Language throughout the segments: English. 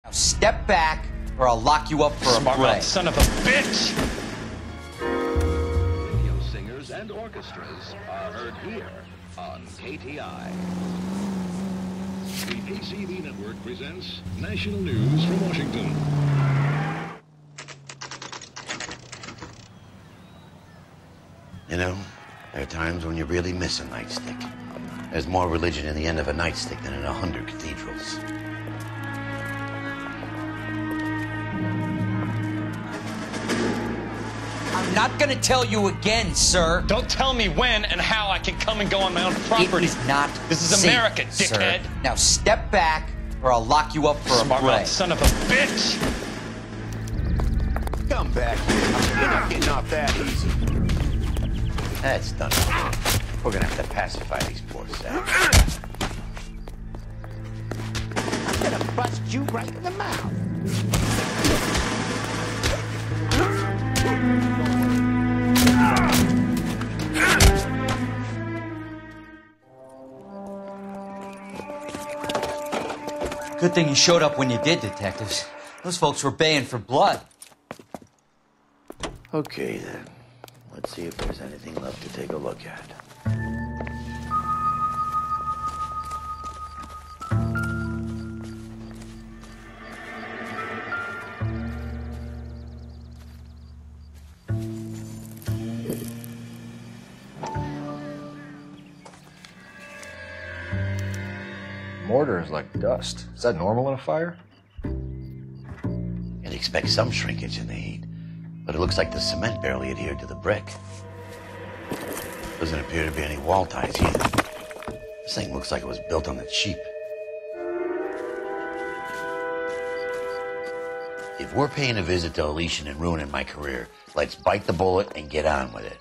Now step back, or I'll lock you up for a break. Son of a bitch! Radio singers and orchestras are heard here on KTI. The ACB Network presents National News from Washington. You know, there are times when you really miss a nightstick. There's more religion in the end of a nightstick than in 100 cathedrals. I'm not gonna tell you again, sir. Don't tell me when and how I can come and go on my own property. It is not This is safe, America, Sir. dickhead. Now step back, or I'll lock you up for a break. Son of a bitch! Come back here. You're not getting off that easy. That's done. We're gonna have to pacify these poor saps. I'm gonna bust you right in the mouth. Good thing you showed up when you did, detectives. Those folks were baying for blood. Okay, then. Let's see if there's anything left to take a look at. Mortar is like dust. Is that normal in a fire? You'd expect some shrinkage in the heat, but it looks like the cement barely adhered to the brick. Doesn't appear to be any wall ties either. This thing looks like it was built on the cheap. If we're paying a visit to Elysian and ruining my career, let's bite the bullet and get on with it.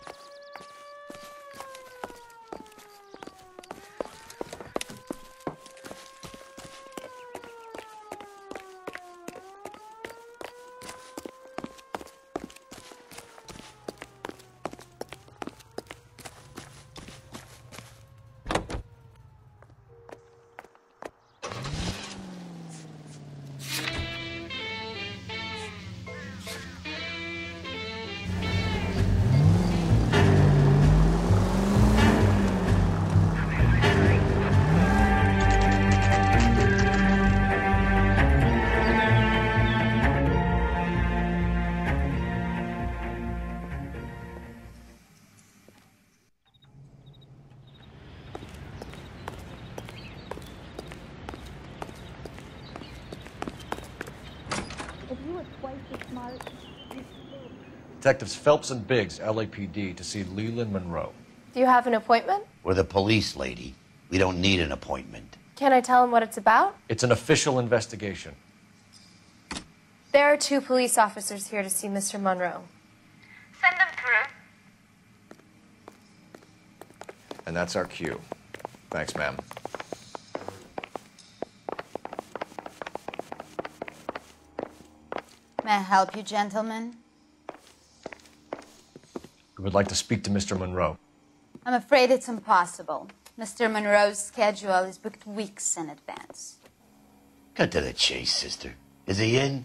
Detectives Phelps and Biggs, LAPD, to see Leland Monroe. Do you have an appointment? We're the police, lady. We don't need an appointment. Can I tell him what it's about? It's an official investigation. There are 2 police officers here to see Mr. Monroe. Send them through. And that's our cue. Thanks, ma'am. May I help you, gentlemen? We would like to speak to Mr. Monroe. I'm afraid it's impossible. Mr. Monroe's schedule is booked weeks in advance. Cut to the chase, sister. Is he in?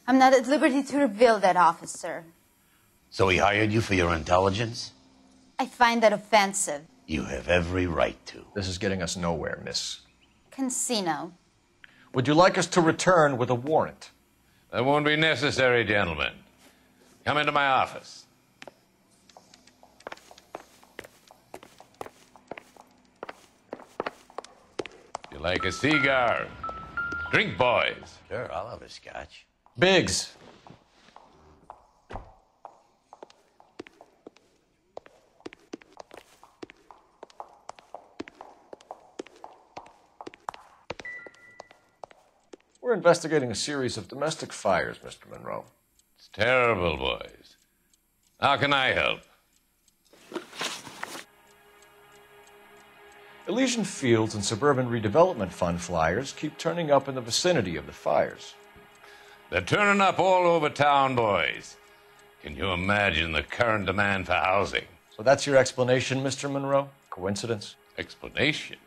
I'm not at liberty to reveal that, officer. So he hired you for your intelligence? I find that offensive. You have every right to. This is getting us nowhere, miss. Casino. Would you like us to return with a warrant? That won't be necessary, gentlemen. Come into my office. You like a cigar? Drink, boys. Sure, I'll have a scotch. Biggs. We're investigating a series of domestic fires, Mr. Monroe. It's terrible, boys. How can I help? Elysian Fields and Suburban Redevelopment Fund flyers keep turning up in the vicinity of the fires. They're turning up all over town, boys. Can you imagine the current demand for housing? So that's your explanation, Mr. Monroe? Coincidence? Explanation?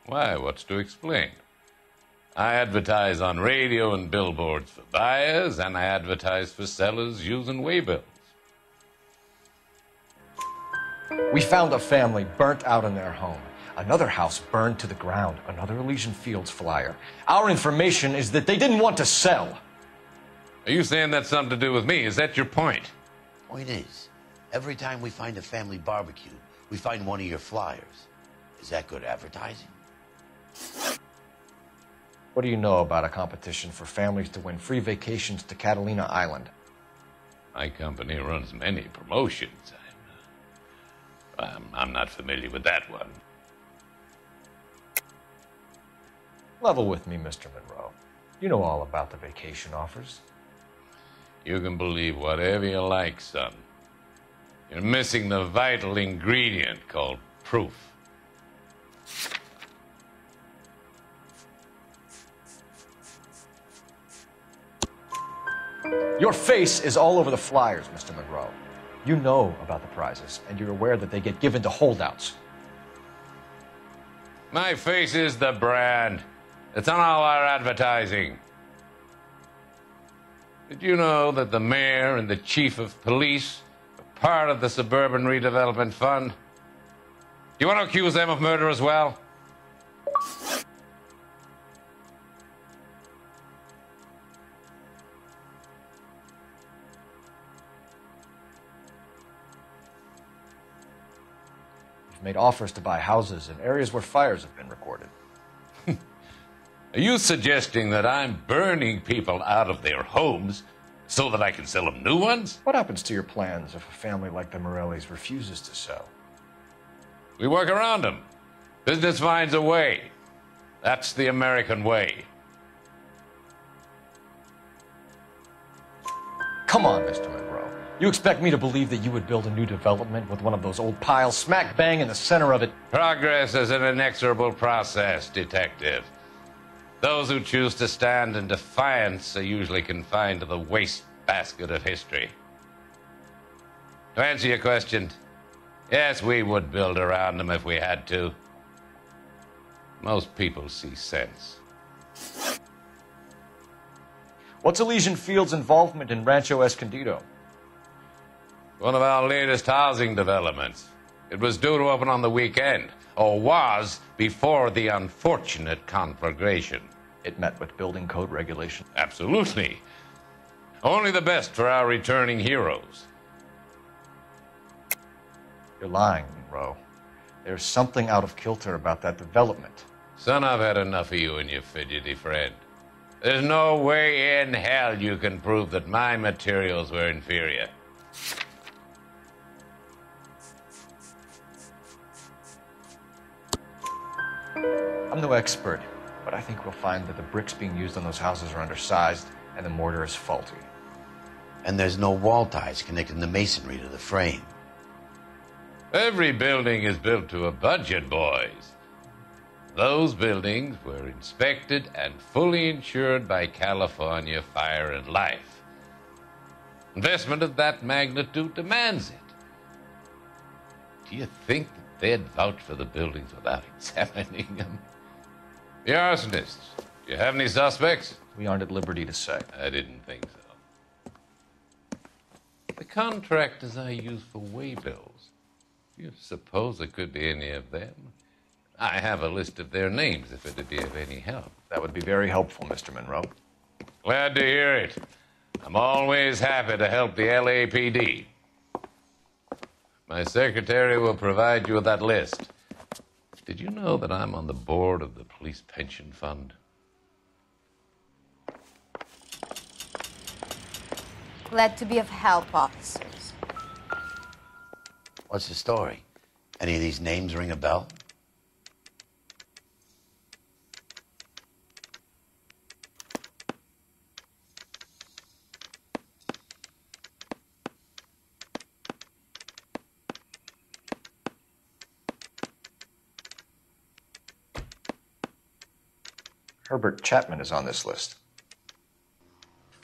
Why, what's to explain? I advertise on radio and billboards for buyers, and I advertise for sellers using waybills. We found a family burnt out in their home. Another house burned to the ground. Another Elysian Fields flyer. Our information is that they didn't want to sell. Are you saying that's something to do with me? Is that your point? Point is, every time we find a family barbecue, we find one of your flyers. Is that good advertising? What do you know about a competition for families to win free vacations to Catalina Island? My company runs many promotions. I'm not familiar with that one. Level with me, Mr. Monroe. You know all about the vacation offers. You can believe whatever you like, son. You're missing the vital ingredient called proof. Your face is all over the flyers, Mr. Monroe. You know about the prizes, and you're aware that they get given to holdouts. My face is the brand. It's on all our advertising. Did you know that the mayor and the chief of police are part of the Suburban Redevelopment Fund? Do you want to accuse them of murder as well? You've made offers to buy houses in areas where fires have been recorded. Are you suggesting that I'm burning people out of their homes so that I can sell them new ones? What happens to your plans if a family like the Morellis refuses to sell? We work around them. Business finds a way. That's the American way. Come on, Mr. Monroe. You expect me to believe that you would build a new development with one of those old piles smack bang in the center of it? Progress is an inexorable process, detective. Those who choose to stand in defiance are usually confined to the wastebasket of history. To answer your question, yes, we would build around them if we had to. Most people see sense. What's Elysian Fields' involvement in Rancho Escondido? One of our latest housing developments. It was due to open on the weekend, or was before the unfortunate conflagration. It met with building code regulations. Absolutely. Only the best for our returning heroes. You're lying, Monroe. There's something out of kilter about that development. Son, I've had enough of you and your fidgety friend. There's no way in hell you can prove that my materials were inferior. I'm no expert, but I think we'll find that the bricks being used on those houses are undersized and the mortar is faulty. And there's no wall ties connecting the masonry to the frame. Every building is built to a budget, boys. Those buildings were inspected and fully insured by California Fire and Life. Investment of that magnitude demands it. Do you think that they'd vouch for the buildings without examining them? The arsonists, do you have any suspects? We aren't at liberty to say. I didn't think so. The contractors I use for waybills, do you suppose it could be any of them? I have a list of their names if it'd be of any help. That would be very helpful, Mr. Monroe. Glad to hear it. I'm always happy to help the LAPD. My secretary will provide you with that list. Did you know that I'm on the board of the Police Pension Fund? Glad to be of help, officers. What's the story? Any of these names ring a bell? Herbert Chapman is on this list.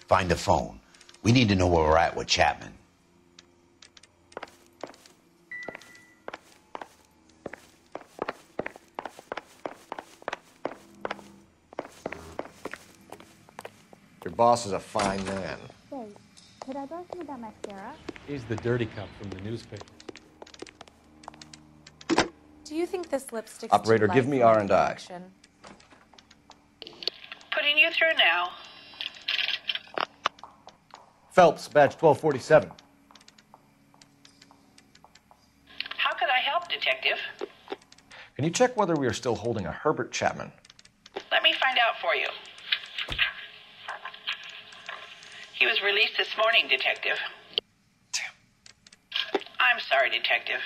Find the phone. We need to know where we're at with Chapman. Your boss is a fine man. Say, could I borrow some of that mascara? He's the dirty cop from the newspaper. Do you think this lipstick? Operator, give me R&I. Putting you through now. Phelps, badge 1247. How could I help, Detective? Can you check whether we are still holding a Herbert Chapman? Let me find out for you. He was released this morning, Detective. Damn. I'm sorry, Detective.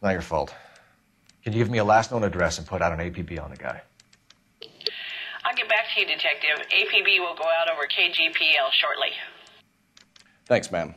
Not your fault. Can you give me a last known address and put out an APB on the guy? I'll get back to you, Detective. APB will go out over KGPL shortly. Thanks, ma'am.